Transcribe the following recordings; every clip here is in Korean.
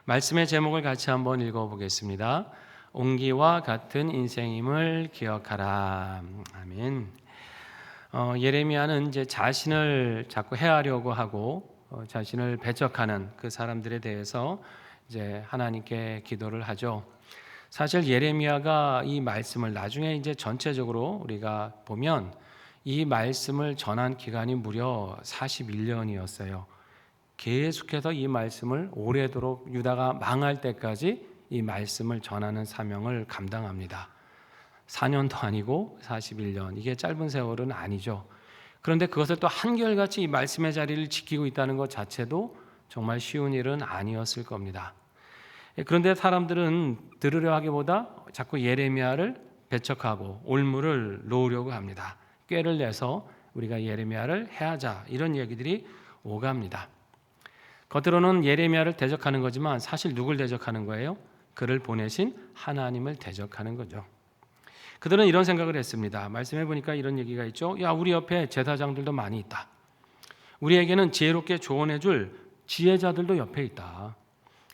말씀의 제목을 같이 한번 읽어보겠습니다. 온기와 같은 인생임을 기억하라. 아멘. 예레미야는 이제 자신을 자꾸 해하려고 하고 자신을 배척하는 그 사람들에 대해서 이제 하나님께 기도를 하죠. 사실 예레미야가 이 말씀을 나중에 이제 전체적으로 우리가 보면 이 말씀을 전한 기간이 무려 41년이었어요. 계속해서 이 말씀을 오래도록 유다가 망할 때까지 이 말씀을 전하는 사명을 감당합니다. 4년도 아니고 41년, 이게 짧은 세월은 아니죠. 그런데 그것을 또 한결같이 이 말씀의 자리를 지키고 있다는 것 자체도 정말 쉬운 일은 아니었을 겁니다. 그런데 사람들은 들으려 하기보다 자꾸 예레미야를 배척하고 올무를 놓으려고 합니다. 꾀를 내서 우리가 예레미야를 해하자, 이런 얘기들이 오갑니다. 겉으로는 예레미야를 대적하는 거지만 사실 누굴 대적하는 거예요? 그를 보내신 하나님을 대적하는 거죠. 그들은 이런 생각을 했습니다. 말씀해 보니까 이런 얘기가 있죠. 야, 우리 옆에 제사장들도 많이 있다. 우리에게는 지혜롭게 조언해 줄 지혜자들도 옆에 있다.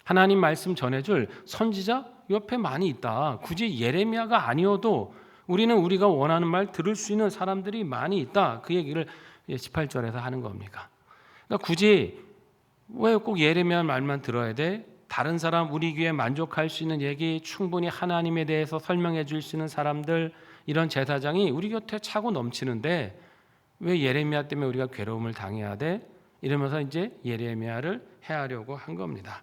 하나님 말씀 전해줄 선지자 옆에 많이 있다. 굳이 예레미야가 아니어도 우리는 우리가 원하는 말 들을 수 있는 사람들이 많이 있다. 그 얘기를 18절에서 하는 겁니다. 그러니까 굳이 왜 꼭 예레미야 말만 들어야 돼? 다른 사람, 우리 귀에 만족할 수 있는 얘기, 충분히 하나님에 대해서 설명해 줄 수 있는 사람들, 이런 제사장이 우리 곁에 차고 넘치는데 왜 예레미야 때문에 우리가 괴로움을 당해야 돼? 이러면서 이제 예레미야를 해하려고 한 겁니다.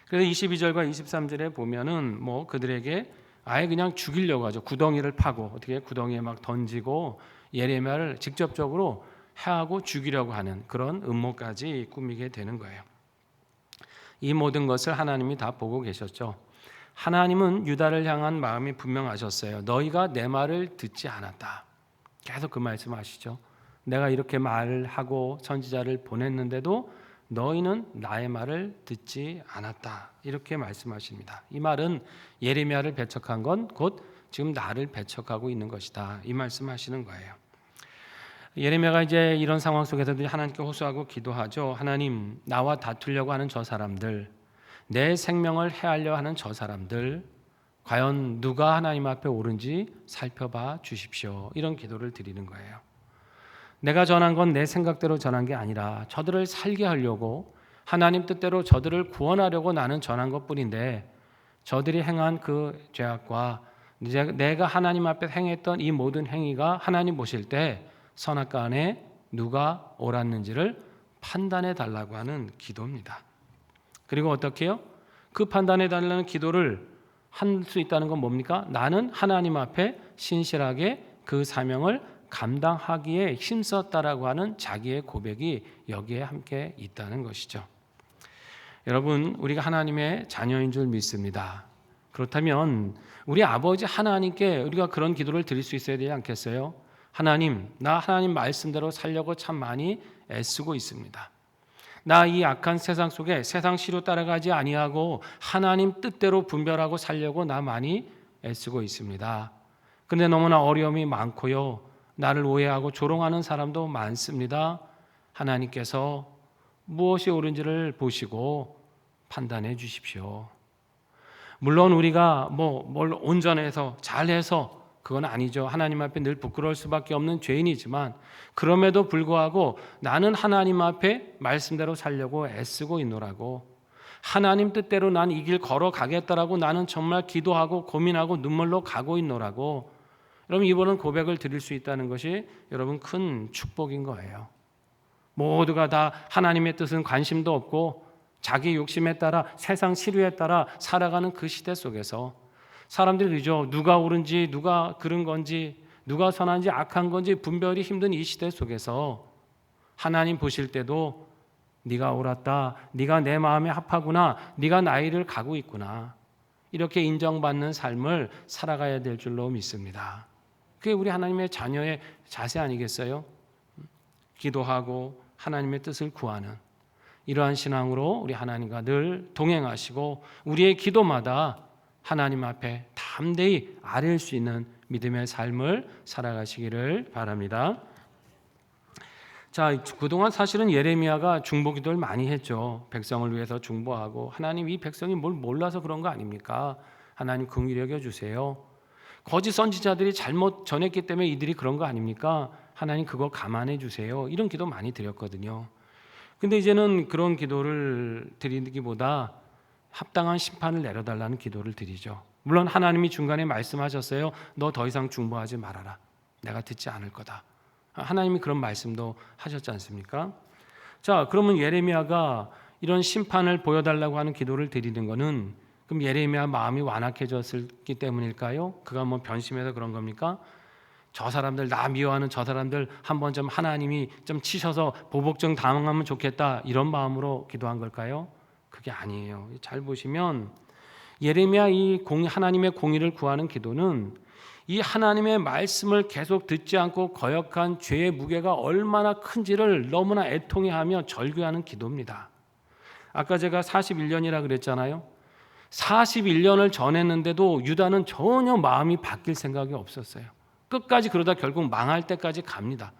그래서 22절과 23절에 보면은 그들에게 아예 그냥 죽이려고 하죠. 구덩이를 파고 어떻게 구덩이에 막 던지고 예레미야를 직접적으로 해하고 죽이려고 하는 그런 음모까지 꾸미게 되는 거예요. 이 모든 것을 하나님이 다 보고 계셨죠. 하나님은 유다를 향한 마음이 분명하셨어요. 너희가 내 말을 듣지 않았다. 계속 그 말씀하시죠. 내가 이렇게 말을 하고 선지자를 보냈는데도 너희는 나의 말을 듣지 않았다. 이렇게 말씀하십니다. 이 말은 예레미야를 배척한 건 곧 지금 나를 배척하고 있는 것이다. 이 말씀하시는 거예요. 예레미야가 이제 이런 상황 속에서도 하나님께 호소하고 기도하죠. 하나님, 나와 다투려고 하는 저 사람들, 내 생명을 해하려 하는 저 사람들, 과연 누가 하나님 앞에 옳은지 살펴봐 주십시오. 이런 기도를 드리는 거예요. 내가 전한 건 내 생각대로 전한 게 아니라 저들을 살게 하려고 하나님 뜻대로 저들을 구원하려고 나는 전한 것뿐인데 저들이 행한 그 죄악과 내가 하나님 앞에 행했던 이 모든 행위가 하나님 보실 때 선악과 안에 누가 옳았는지를 판단해 달라고 하는 기도입니다. 그리고 어떻게 해요? 그 판단해 달라는 기도를 할 수 있다는 건 뭡니까? 나는 하나님 앞에 신실하게 그 사명을 감당하기에 힘썼다라고 하는 자기의 고백이 여기에 함께 있다는 것이죠. 여러분, 우리가 하나님의 자녀인 줄 믿습니다. 그렇다면 우리 아버지 하나님께 우리가 그런 기도를 드릴 수 있어야 되지 않겠어요? 하나님, 나 하나님 말씀대로 살려고 참 많이 애쓰고 있습니다. 나 이 악한 세상 속에 세상 시로 따라가지 아니하고 하나님 뜻대로 분별하고 살려고 나 많이 애쓰고 있습니다. 그런데 너무나 어려움이 많고요. 나를 오해하고 조롱하는 사람도 많습니다. 하나님께서 무엇이 옳은지를 보시고 판단해 주십시오. 물론 우리가 뭘 온전해서 잘해서 그건 아니죠. 하나님 앞에 늘 부끄러울 수밖에 없는 죄인이지만 그럼에도 불구하고 나는 하나님 앞에 말씀대로 살려고 애쓰고 있노라고, 하나님 뜻대로 난 이 길 걸어가겠다라고 나는 정말 기도하고 고민하고 눈물로 가고 있노라고, 여러분 이번은 고백을 드릴 수 있다는 것이 여러분 큰 축복인 거예요. 모두가 다 하나님의 뜻은 관심도 없고 자기 욕심에 따라 세상 시류에 따라 살아가는 그 시대 속에서 사람들이 그죠. 누가 옳은지 누가 그른 건지 누가 선한지 악한 건지 분별이 힘든 이 시대 속에서 하나님 보실 때도 네가 옳았다, 네가 내 마음에 합하구나, 네가 나이를 가고 있구나, 이렇게 인정받는 삶을 살아가야 될 줄로 믿습니다. 그게 우리 하나님의 자녀의 자세 아니겠어요? 기도하고 하나님의 뜻을 구하는 이러한 신앙으로 우리 하나님과 늘 동행하시고 우리의 기도마다 하나님 앞에 담대히 아뢰일 수 있는 믿음의 삶을 살아가시기를 바랍니다. 자, 그동안 사실은 예레미야가 중보 기도를 많이 했죠. 백성을 위해서 중보하고, 하나님 이 백성이 뭘 몰라서 그런 거 아닙니까? 하나님 긍휼히 여겨 주세요. 거짓 선지자들이 잘못 전했기 때문에 이들이 그런 거 아닙니까? 하나님 그거 감안해 주세요. 이런 기도 많이 드렸거든요. 근데 이제는 그런 기도를 드리기보다 합당한 심판을 내려달라는 기도를 드리죠. 물론 하나님이 중간에 말씀하셨어요. 너 더 이상 중보하지 말아라. 내가 듣지 않을 거다. 하나님이 그런 말씀도 하셨지 않습니까? 자, 그러면 예레미야가 이런 심판을 보여달라고 하는 기도를 드리는 것은 그럼 예레미야 마음이 완악해졌기 때문일까요? 그가 뭐 변심해서 그런 겁니까? 저 사람들, 나 미워하는 저 사람들 한번 좀 하나님이 좀 치셔서 보복 좀 당하면 좋겠다, 이런 마음으로 기도한 걸까요? 그게 아니에요. 잘 보시면 예레미야 하나님의 공의를 구하는 기도는 이 하나님의 말씀을 계속 듣지 않고 거역한 죄의 무게가 얼마나 큰지를 너무나 애통해하며 절규하는 기도입니다. 아까 제가 41년이라 그랬잖아요. 41년을 전했는데도 유다는 전혀 마음이 바뀔 생각이 없었어요. 끝까지 그러다 결국 망할 때까지 갑니다.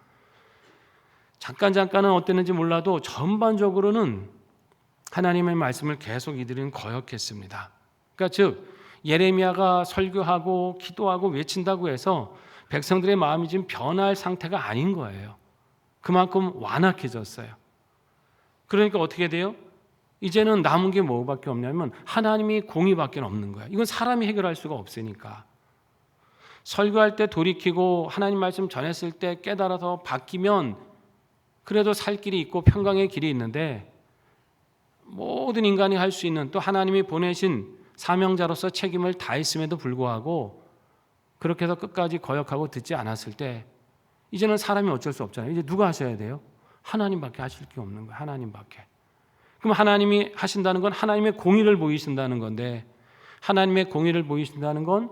잠깐은 어땠는지 몰라도 전반적으로는 하나님의 말씀을 계속 이들은 거역했습니다. 그러니까 즉 예레미야가 설교하고 기도하고 외친다고 해서 백성들의 마음이 지금 변할 상태가 아닌 거예요. 그만큼 완악해졌어요. 그러니까 어떻게 돼요? 이제는 남은 게 뭐밖에 없냐면 하나님이 공의밖에 없는 거예요. 이건 사람이 해결할 수가 없으니까. 설교할 때 돌이키고 하나님 말씀 전했을 때 깨달아서 바뀌면 그래도 살 길이 있고 평강의 길이 있는데, 모든 인간이 할 수 있는, 또 하나님이 보내신 사명자로서 책임을 다했음에도 불구하고 그렇게 해서 끝까지 거역하고 듣지 않았을 때 이제는 사람이 어쩔 수 없잖아요. 이제 누가 하셔야 돼요? 하나님밖에 하실 게 없는 거예요. 하나님밖에. 그럼 하나님이 하신다는 건 하나님의 공의를 보이신다는 건데, 하나님의 공의를 보이신다는 건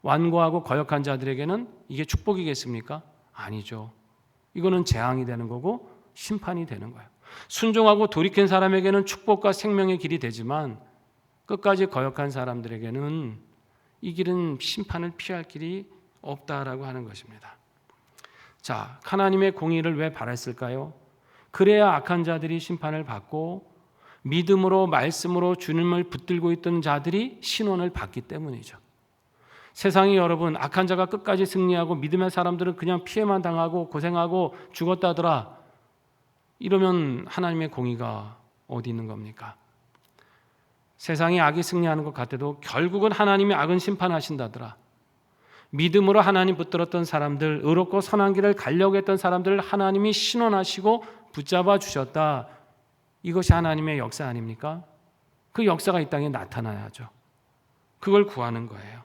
완고하고 거역한 자들에게는 이게 축복이겠습니까? 아니죠. 이거는 재앙이 되는 거고 심판이 되는 거예요. 순종하고 돌이킨 사람에게는 축복과 생명의 길이 되지만 끝까지 거역한 사람들에게는 이 길은 심판을 피할 길이 없다라고 하는 것입니다. 자, 하나님의 공의를 왜 바랐을까요? 그래야 악한 자들이 심판을 받고 믿음으로 말씀으로 주님을 붙들고 있던 자들이 신원을 받기 때문이죠. 세상이 여러분 악한 자가 끝까지 승리하고 믿음의 사람들은 그냥 피해만 당하고 고생하고 죽었다더라, 이러면 하나님의 공의가 어디 있는 겁니까? 세상이 악이 승리하는 것 같아도 결국은 하나님이 악은 심판하신다더라. 믿음으로 하나님 붙들었던 사람들, 의롭고 선한 길을 가려고 했던 사람들을 하나님이 신원하시고 붙잡아 주셨다. 이것이 하나님의 역사 아닙니까? 그 역사가 이 땅에 나타나야죠. 그걸 구하는 거예요.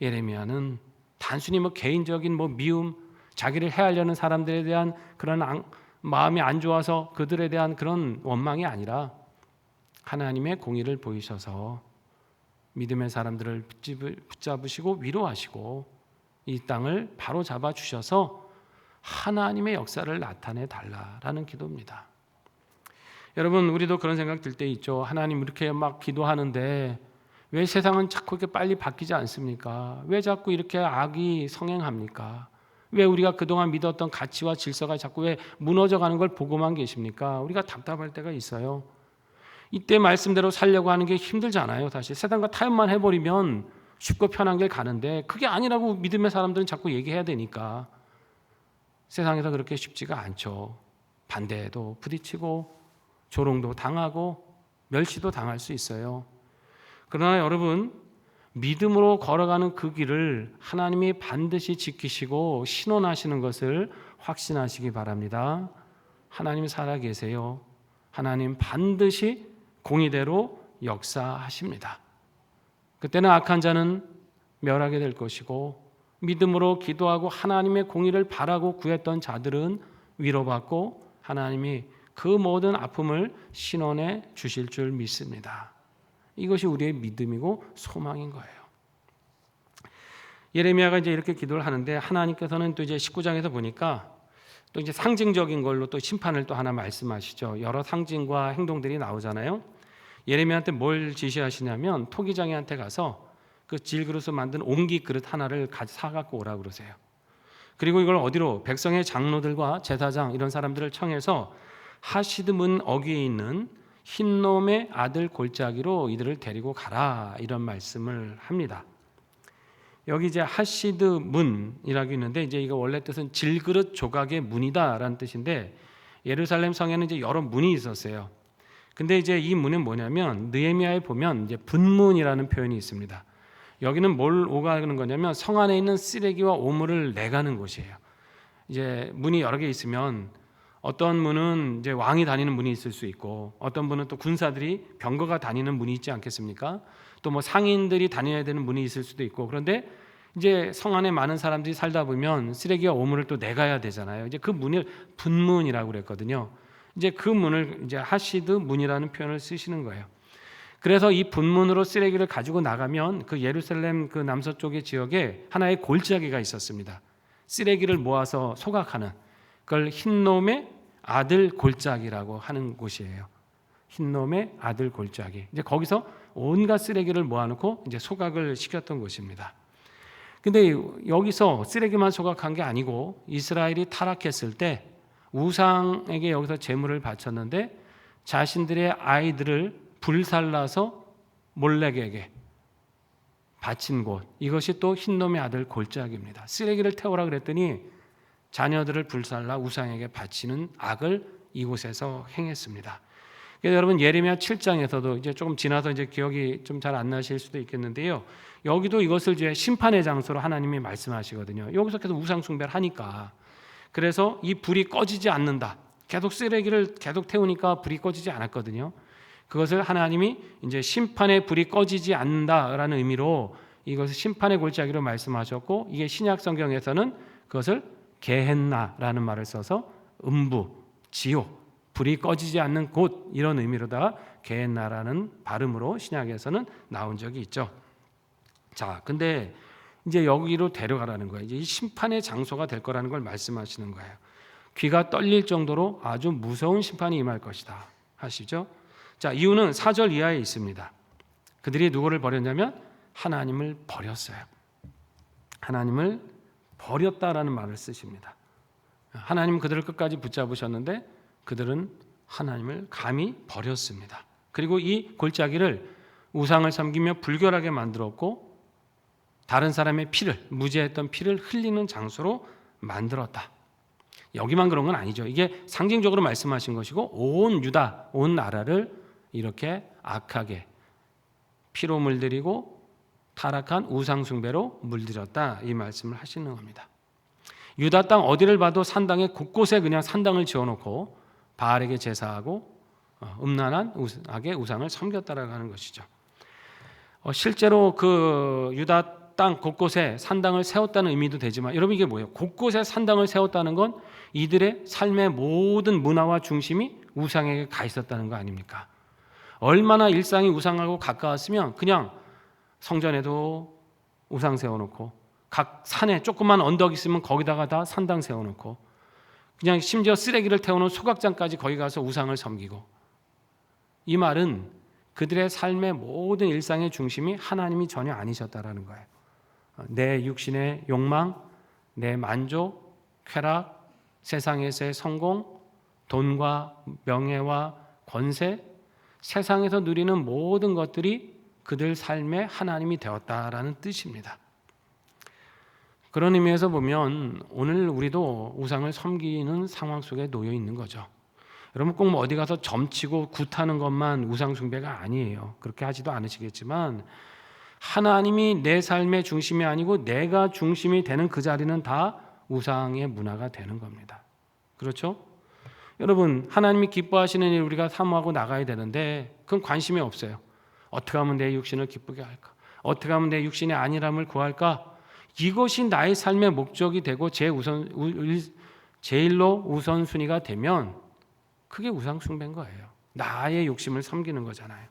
예레미야는 단순히 개인적인 미움, 자기를 해하려는 사람들에 대한 그런 마음이 안 좋아서 그들에 대한 그런 원망이 아니라 하나님의 공의를 보이셔서 믿음의 사람들을 붙잡으시고 위로하시고 이 땅을 바로 잡아 주셔서 하나님의 역사를 나타내 달라라는 기도입니다. 여러분, 우리도 그런 생각 들 때 있죠. 하나님 이렇게 막 기도하는데 왜 세상은 자꾸 이렇게 빨리 바뀌지 않습니까? 왜 자꾸 이렇게 악이 성행합니까? 왜 우리가 그동안 믿었던 가치와 질서가 자꾸 왜 무너져가는 걸 보고만 계십니까? 우리가 답답할 때가 있어요. 이때 말씀대로 살려고 하는 게 힘들잖아요. 사실 세상과 타협만 해버리면 쉽고 편한 길 가는데 그게 아니라고 믿음의 사람들은 자꾸 얘기해야 되니까 세상에서 그렇게 쉽지가 않죠. 반대에도 부딪히고 조롱도 당하고 멸시도 당할 수 있어요. 그러나 여러분, 믿음으로 걸어가는 그 길을 하나님이 반드시 지키시고 신원하시는 것을 확신하시기 바랍니다. 하나님 살아계세요. 하나님 반드시 공의대로 역사하십니다. 그때는 악한 자는 멸하게 될 것이고 믿음으로 기도하고 하나님의 공의를 바라고 구했던 자들은 위로받고 하나님이 그 모든 아픔을 신원해 주실 줄 믿습니다. 이것이 우리의 믿음이고 소망인 거예요. 예레미야가 이제 이렇게 기도를 하는데 하나님께서는 또 이제 19장에서 보니까 또 이제 상징적인 걸로 또 심판을 또 하나 말씀하시죠. 여러 상징과 행동들이 나오잖아요. 예레미야한테 뭘 지시하시냐면 토기장이한테 가서 그 질그릇을 만든 옹기 그릇 하나를 사 갖고 오라 그러세요. 그리고 이걸 어디로? 백성의 장로들과 제사장 이런 사람들을 청해서 하시드 문 어귀에 있는 흰놈의 아들 골짜기로 이들을 데리고 가라, 이런 말씀을 합니다. 여기 이제 하시드 문이라고 있는데, 이제 이거 원래 뜻은 질그릇 조각의 문이다라는 뜻인데, 예루살렘 성에는 이제 여러 문이 있었어요. 근데 이제 이 문은 뭐냐면, 느헤미야에 보면 이제 분문이라는 표현이 있습니다. 여기는 뭘 오가는 거냐면 성 안에 있는 쓰레기와 오물을 내가는 곳이에요. 이제 문이 여러 개 있으면 어떤 문은 이제 왕이 다니는 문이 있을 수 있고, 어떤 문은 또 군사들이 병거가 다니는 문이 있지 않겠습니까? 또 뭐 상인들이 다녀야 되는 문이 있을 수도 있고. 그런데 이제 성 안에 많은 사람들이 살다 보면 쓰레기와 오물을 또 내가야 되잖아요. 이제 그 문을 분문이라고 그랬거든요. 이제 그 문을 이제 하시드 문이라는 표현을 쓰시는 거예요. 그래서 이 분문으로 쓰레기를 가지고 나가면 그 예루살렘 그 남서쪽의 지역에 하나의 골짜기가 있었습니다. 쓰레기를 모아서 소각하는, 그걸 흰놈의 아들 골짜기라고 하는 곳이에요. 흰놈의 아들 골짜기. 이제 거기서 온갖 쓰레기를 모아놓고 이제 소각을 시켰던 곳입니다. 근데 여기서 쓰레기만 소각한 게 아니고, 이스라엘이 타락했을 때 우상에게 여기서 제물을 바쳤는데 자신들의 아이들을 불살라서 몰렉에게 바친 곳, 이것이 또 흰놈의 아들 골짜기입니다. 쓰레기를 태우라 그랬더니 자녀들을 불살라 우상에게 바치는 악을 이곳에서 행했습니다. 그래서 여러분 예레미야 7장에서도 이제 조금 지나서 이제 기억이 좀 잘 안 나실 수도 있겠는데요. 여기도 이것을 이제 심판의 장소로 하나님이 말씀하시거든요. 여기서 계속 우상 숭배를 하니까, 그래서 이 불이 꺼지지 않는다. 계속 쓰레기를 계속 태우니까 불이 꺼지지 않았거든요. 그것을 하나님이 이제 심판의 불이 꺼지지 않는다라는 의미로 이것을 심판의 골짜기로 말씀하셨고, 이게 신약 성경에서는 그것을 게헨나라는 말을 써서 음부, 지옥, 불이 꺼지지 않는 곳, 이런 의미로다가 게헨나라는 발음으로 신약에서는 나온 적이 있죠. 자, 근데 이제 여기로 데려가라는 거예요. 이제 이 심판의 장소가 될 거라는 걸 말씀하시는 거예요. 귀가 떨릴 정도로 아주 무서운 심판이 임할 것이다 하시죠. 자, 이유는 4절 이하에 있습니다. 그들이 누구를 버렸냐면 하나님을 버렸어요. 하나님을 버렸다라는 말을 쓰십니다. 하나님은 그들을 끝까지 붙잡으셨는데 그들은 하나님을 감히 버렸습니다. 그리고 이 골짜기를 우상을 섬기며 불결하게 만들었고, 다른 사람의 피를, 무죄했던 피를 흘리는 장소로 만들었다. 여기만 그런 건 아니죠. 이게 상징적으로 말씀하신 것이고, 온 유다, 온 나라를 이렇게 악하게 피로 물들이고 타락한 우상 숭배로 물들였다, 이 말씀을 하시는 겁니다. 유다 땅 어디를 봐도 산당에 곳곳에 그냥 산당을 지어놓고 바알에게 제사하고 음란하게 우상을 섬겼다라고 하는 것이죠. 실제로 그 유다 땅 곳곳에 산당을 세웠다는 의미도 되지만, 여러분 이게 뭐예요? 곳곳에 산당을 세웠다는 건 이들의 삶의 모든 문화와 중심이 우상에게 가 있었다는 거 아닙니까? 얼마나 일상이 우상하고 가까웠으면 그냥 성전에도 우상 세워놓고, 각 산에 조그만 언덕 있으면 거기다가 다 산당 세워놓고, 그냥 심지어 쓰레기를 태우는 소각장까지 거기 가서 우상을 섬기고, 이 말은 그들의 삶의 모든 일상의 중심이 하나님이 전혀 아니셨다라는 거예요. 내 육신의 욕망, 내 만족, 쾌락, 세상에서의 성공, 돈과 명예와 권세, 세상에서 누리는 모든 것들이 그들 삶의 하나님이 되었다라는 뜻입니다. 그런 의미에서 보면 오늘 우리도 우상을 섬기는 상황 속에 놓여 있는 거죠. 여러분 꼭 뭐 어디 가서 점치고 굿하는 것만 우상 숭배가 아니에요. 그렇게 하지도 않으시겠지만, 하나님이 내 삶의 중심이 아니고 내가 중심이 되는 그 자리는 다 우상의 문화가 되는 겁니다. 그렇죠? 여러분, 하나님이 기뻐하시는 일 우리가 사모하고 나가야 되는데 그건 관심이 없어요. 어떻게 하면 내 육신을 기쁘게 할까? 어떻게 하면 내 육신의 안일함을 구할까? 이것이 나의 삶의 목적이 되고 제일로 우선순위가 되면 그게 우상 숭배인 거예요. 나의 욕심을 섬기는 거잖아요.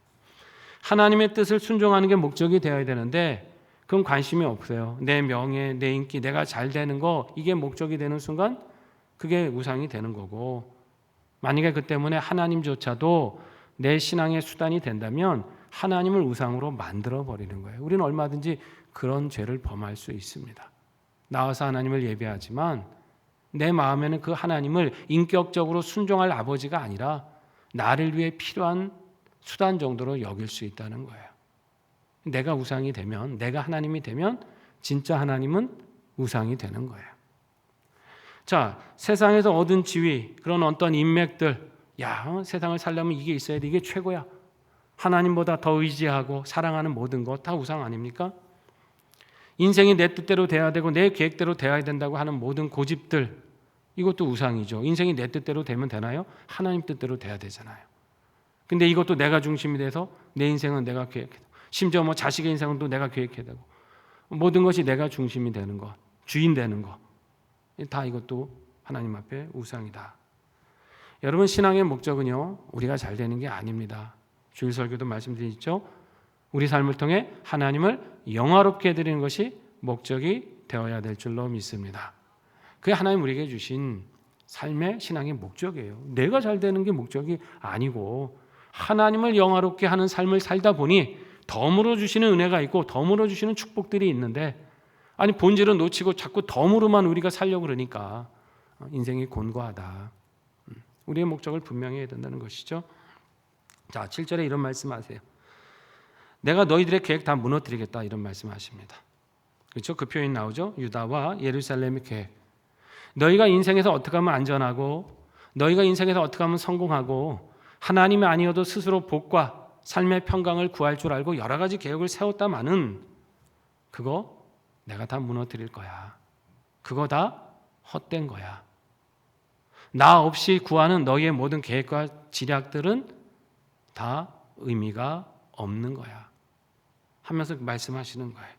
하나님의 뜻을 순종하는 게 목적이 되어야 되는데 그건 관심이 없어요. 내 명예, 내 인기, 내가 잘 되는 거, 이게 목적이 되는 순간 그게 우상이 되는 거고, 만약에 그 때문에 하나님조차도 내 신앙의 수단이 된다면 하나님을 우상으로 만들어 버리는 거예요. 우리는 얼마든지 그런 죄를 범할 수 있습니다. 나와서 하나님을 예배하지만 내 마음에는 그 하나님을 인격적으로 순종할 아버지가 아니라 나를 위해 필요한 수단 정도로 여길 수 있다는 거예요. 내가 우상이 되면, 내가 하나님이 되면 진짜 하나님은 우상이 되는 거예요. 자, 세상에서 얻은 지위, 그런 어떤 인맥들, 세상을 살려면 이게 있어야 돼, 이게 최고야. 하나님보다 더 의지하고 사랑하는 모든 것 다 우상 아닙니까? 인생이 내 뜻대로 돼야 되고 내 계획대로 돼야 된다고 하는 모든 고집들, 이것도 우상이죠. 인생이 내 뜻대로 되면 되나요? 하나님 뜻대로 돼야 되잖아요. 근데 이것도 내가 중심이 돼서 내 인생은 내가 계획해야 되고, 심지어 자식의 인생은 또 내가 계획해야 되고, 모든 것이 내가 중심이 되는 것, 주인 되는 것, 다 이것도 하나님 앞에 우상이다. 여러분, 신앙의 목적은요, 우리가 잘 되는 게 아닙니다. 주일 설교도 말씀드렸죠. 우리 삶을 통해 하나님을 영화롭게 해드리는 것이 목적이 되어야 될 줄로 믿습니다. 그게 하나님 우리에게 주신 삶의 신앙의 목적이에요. 내가 잘 되는 게 목적이 아니고 하나님을 영화롭게 하는 삶을 살다 보니 덤으로 주시는 은혜가 있고 덤으로 주시는 축복들이 있는데, 아니 본질은 놓치고 자꾸 덤으로만 우리가 살려고 그러니까 인생이 곤고하다. 우리의 목적을 분명히 해야 된다는 것이죠. 자, 7절에 이런 말씀하세요. 내가 너희들의 계획 다 무너뜨리겠다, 이런 말씀하십니다. 그렇죠? 그 표현 나오죠. 유다와 예루살렘의 계획. 너희가 인생에서 어떻게 하면 안전하고, 너희가 인생에서 어떻게 하면 성공하고, 하나님이 아니어도 스스로 복과 삶의 평강을 구할 줄 알고 여러 가지 계획을 세웠다마는 그거 내가 다 무너뜨릴 거야. 그거 다 헛된 거야. 나 없이 구하는 너희의 모든 계획과 지략들은 다 의미가 없는 거야 하면서 말씀하시는 거예요.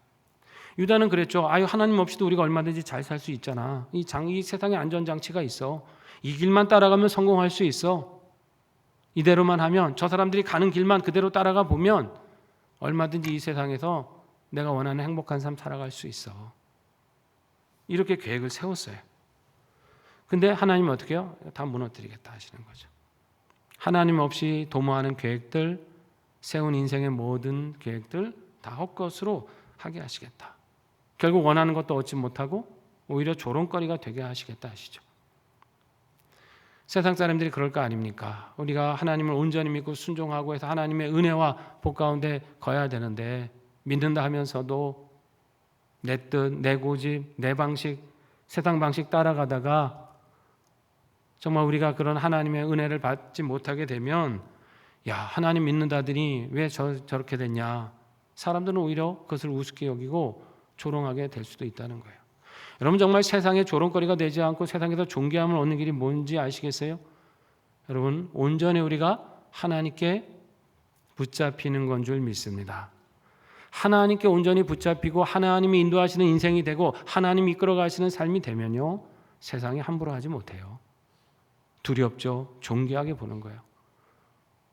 유다는 그랬죠. 하나님 없이도 우리가 얼마든지 잘 살 수 있잖아. 이 세상에 안전장치가 있어. 이 길만 따라가면 성공할 수 있어. 이대로만 하면, 저 사람들이 가는 길만 그대로 따라가 보면 얼마든지 이 세상에서 내가 원하는 행복한 삶 살아갈 수 있어. 이렇게 계획을 세웠어요. 근데 하나님은 어떻게 해요? 다 무너뜨리겠다 하시는 거죠. 하나님 없이 도모하는 계획들, 세운 인생의 모든 계획들 다 헛것으로 하게 하시겠다. 결국 원하는 것도 얻지 못하고 오히려 조롱거리가 되게 하시겠다 하시죠. 세상 사람들이 그럴 거 아닙니까? 우리가 하나님을 온전히 믿고 순종하고 해서 하나님의 은혜와 복 가운데 거야 되는데, 믿는다 하면서도 내 뜻, 내 고집, 내 방식, 세상 방식 따라가다가 정말 우리가 그런 하나님의 은혜를 받지 못하게 되면, 하나님 믿는다더니 왜 저렇게 됐냐, 사람들은 오히려 그것을 우습게 여기고 조롱하게 될 수도 있다는 거예요. 여러분, 정말 세상에 조롱거리가 되지 않고 세상에서 존귀함을 얻는 길이 뭔지 아시겠어요? 여러분, 온전히 우리가 하나님께 붙잡히는 건 줄 믿습니다. 하나님께 온전히 붙잡히고 하나님이 인도하시는 인생이 되고 하나님이 이끌어 가시는 삶이 되면요, 세상에 함부로 하지 못해요. 두렵죠. 존귀하게 보는 거예요.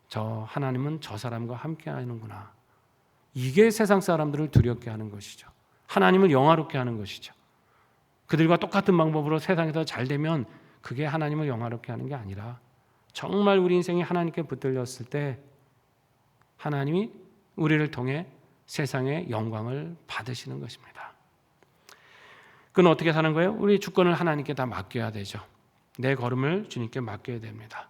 저 하나님은 저 사람과 함께 하는구나. 이게 세상 사람들을 두렵게 하는 것이죠. 하나님을 영화롭게 하는 것이죠. 그들과 똑같은 방법으로 세상에서 잘 되면 그게 하나님을 영화롭게 하는 게 아니라, 정말 우리 인생이 하나님께 붙들렸을 때 하나님이 우리를 통해 세상의 영광을 받으시는 것입니다. 그건 어떻게 사는 거예요? 우리 주권을 하나님께 다 맡겨야 되죠. 내 걸음을 주님께 맡겨야 됩니다.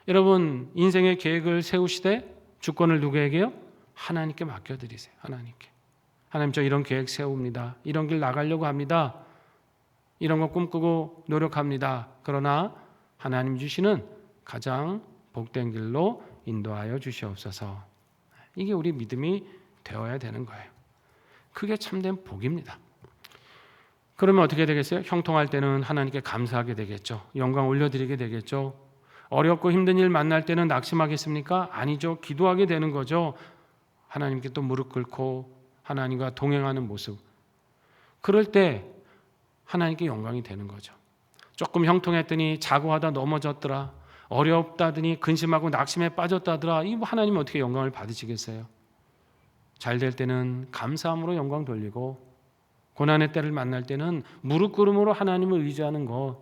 여러분, 인생의 계획을 세우시되 주권을 누구에게요? 하나님께 맡겨드리세요. 하나님께. 하나님, 저 이런 계획 세웁니다. 이런 길 나가려고 합니다. 이런 거 꿈꾸고 노력합니다. 그러나 하나님 주시는 가장 복된 길로 인도하여 주시옵소서. 이게 우리 믿음이 되어야 되는 거예요. 그게 참된 복입니다. 그러면 어떻게 되겠어요? 형통할 때는 하나님께 감사하게 되겠죠. 영광 올려드리게 되겠죠. 어렵고 힘든 일 만날 때는 낙심하겠습니까? 아니죠. 기도하게 되는 거죠. 하나님께 또 무릎 꿇고 하나님과 동행하는 모습. 그럴 때 하나님께 영광이 되는 거죠. 조금 형통했더니 자고 하다 넘어졌더라, 어렵다더니 근심하고 낙심에 빠졌다더라, 이 하나님은 어떻게 영광을 받으시겠어요? 잘 될 때는 감사함으로 영광 돌리고, 고난의 때를 만날 때는 무릎 꿇음으로 하나님을 의지하는 것,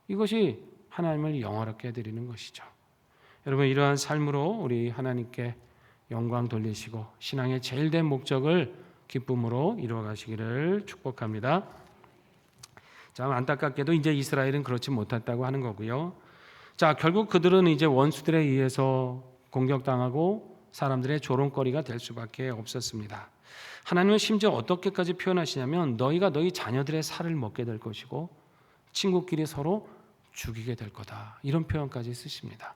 이것이 하나님을 영화롭게 해드리는 것이죠. 여러분, 이러한 삶으로 우리 하나님께 영광 돌리시고 신앙의 제일 된 목적을 기쁨으로 이루어 가시기를 축복합니다. 참 안타깝게도 이제 이스라엘은 그렇지 못했다고 하는 거고요. 자, 결국 그들은 이제 원수들에 의해서 공격당하고 사람들의 조롱거리가 될 수밖에 없었습니다. 하나님은 심지어 어떻게까지 표현하시냐면 너희가 너희 자녀들의 살을 먹게 될 것이고 친구끼리 서로 죽이게 될 거다. 이런 표현까지 쓰십니다.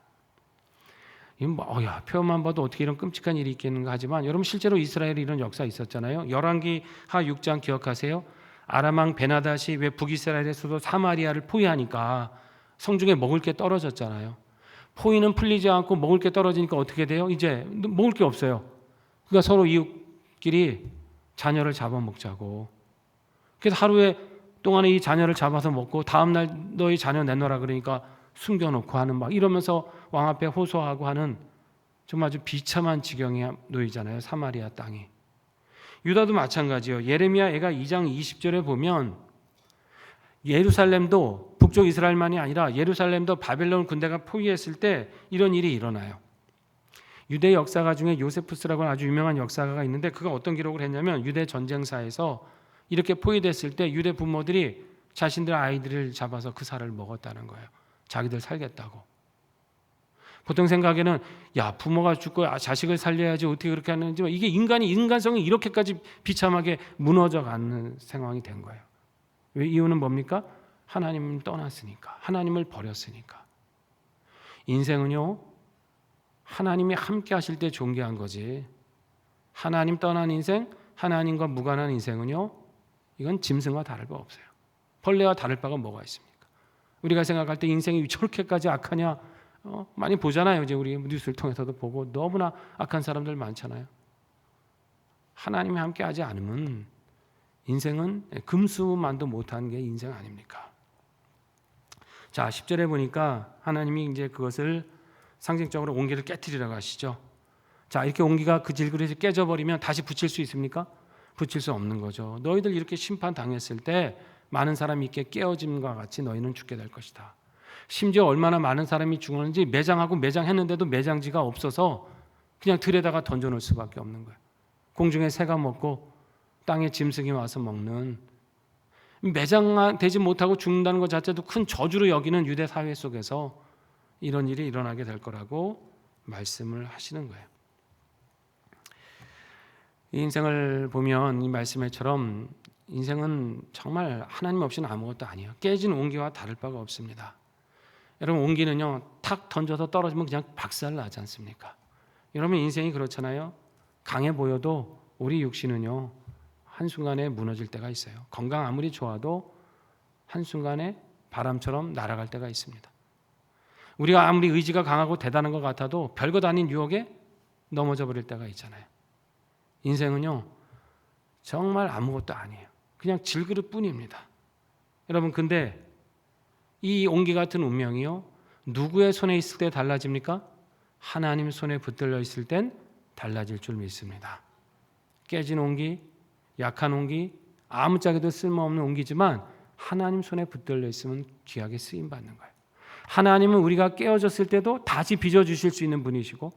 표현만 봐도 어떻게 이런 끔찍한 일이 있겠는가 하지만 여러분 실제로 이스라엘에 이런 역사 있었잖아요. 열왕기 하 6장 기억하세요? 아람왕 베나닷이 왜 북이스라엘의 수도 사마리아를 포위하니까 성중에 먹을 게 떨어졌잖아요. 포위는 풀리지 않고 먹을 게 떨어지니까 어떻게 돼요? 이제 먹을 게 없어요. 그러니까 서로 이웃끼리 자녀를 잡아먹자고. 그래서 하루에 동안에 이 자녀를 잡아서 먹고 다음날 너희 자녀 내놓으라 그러니까 숨겨놓고 하는 막 이러면서 왕 앞에 호소하고 하는 정말 아주 비참한 지경에 놓이잖아요. 사마리아 땅이. 유다도 마찬가지예요. 예레미야 애가 2장 20절에 보면 예루살렘도 북쪽 이스라엘만이 아니라 예루살렘도 바벨론 군대가 포위했을 때 이런 일이 일어나요. 유대 역사가 중에 요세푸스라고 하는 아주 유명한 역사가가 있는데 그가 어떤 기록을 했냐면 유대 전쟁사에서 이렇게 포위됐을 때 유대 부모들이 자신들 아이들을 잡아서 그 살을 먹었다는 거예요. 자기들 살겠다고. 보통 생각에는 부모가 죽고 자식을 살려야지 어떻게 그렇게 하는지 이게 인간성이 이렇게까지 비참하게 무너져 가는 상황이 된 거예요. 왜? 이유는 뭡니까? 하나님을 떠났으니까. 하나님을 버렸으니까. 인생은요 하나님이 함께 하실 때 존귀한 거지 하나님 떠난 인생, 하나님과 무관한 인생은요 이건 짐승과 다를 바 없어요. 벌레와 다를 바가 뭐가 있습니까? 우리가 생각할 때 인생이 저렇게까지 악하냐 많이 보잖아요. 이제 우리 뉴스를 통해서도 보고 너무나 악한 사람들 많잖아요. 하나님이 함께 하지 않으면 인생은 금수만도 못한 게 인생 아닙니까? 자, 10절에 보니까 하나님이 이제 그것을 상징적으로 옹기를 깨트리라고 하시죠. 자, 이렇게 옹기가 그 질그릇이 깨져버리면 다시 붙일 수 있습니까? 붙일 수 없는 거죠. 너희들 이렇게 심판당했을 때 많은 사람이 이렇게 깨어짐과 같이 너희는 죽게 될 것이다. 심지어 얼마나 많은 사람이 죽었는지 매장하고 매장했는데도 매장지가 없어서 그냥 들에다가 던져놓을 수밖에 없는 거예요. 공중에 새가 먹고 땅에 짐승이 와서 먹는 매장되지 못하고 죽는다는 것 자체도 큰 저주로 여기는 유대 사회 속에서 이런 일이 일어나게 될 거라고 말씀을 하시는 거예요. 이 인생을 보면 이 말씀처럼 인생은 정말 하나님 없이는 아무것도 아니에요. 깨진 옹기와 다를 바가 없습니다. 여러분 옹기는요 탁 던져서 떨어지면 그냥 박살 나지 않습니까? 여러분 인생이 그렇잖아요. 강해 보여도 우리 육신은요 한순간에 무너질 때가 있어요. 건강 아무리 좋아도 한순간에 바람처럼 날아갈 때가 있습니다. 우리가 아무리 의지가 강하고 대단한 것 같아도 별것 아닌 유혹에 넘어져 버릴 때가 있잖아요. 인생은요 정말 아무것도 아니에요. 그냥 질그릇 뿐입니다. 여러분 근데 이 옹기 같은 운명이요 누구의 손에 있을 때 달라집니까? 하나님 손에 붙들려 있을 땐 달라질 줄 믿습니다. 깨진 옹기, 약한 옹기, 아무짝에도 쓸모없는 옹기지만 하나님 손에 붙들려 있으면 귀하게 쓰임 받는 거예요. 하나님은 우리가 깨어졌을 때도 다시 빚어주실 수 있는 분이시고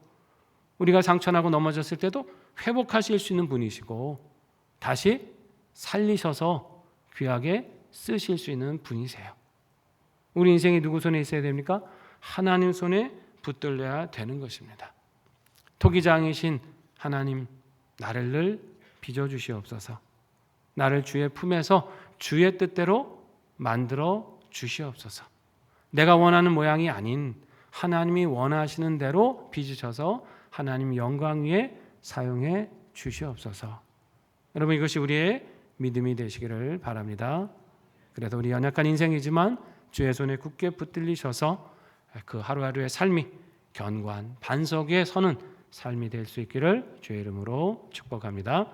우리가 상처나고 넘어졌을 때도 회복하실 수 있는 분이시고 다시 살리셔서 귀하게 쓰실 수 있는 분이세요. 우리 인생이 누구 손에 있어야 됩니까? 하나님 손에 붙들려야 되는 것입니다. 토기장이신 하나님, 나를 늘 빚어주시옵소서. 나를 주의 품에서 주의 뜻대로 만들어 주시옵소서. 내가 원하는 모양이 아닌 하나님이 원하시는 대로 빚으셔서 하나님 영광 위에 사용해 주시옵소서. 여러분 이것이 우리의 믿음이 되시기를 바랍니다. 그래서 우리 연약한 인생이지만 주의 손에 굳게 붙들리셔서 그 하루하루의 삶이 견고한 반석 위에 서는 삶이 될 수 있기를 주의 이름으로 축복합니다.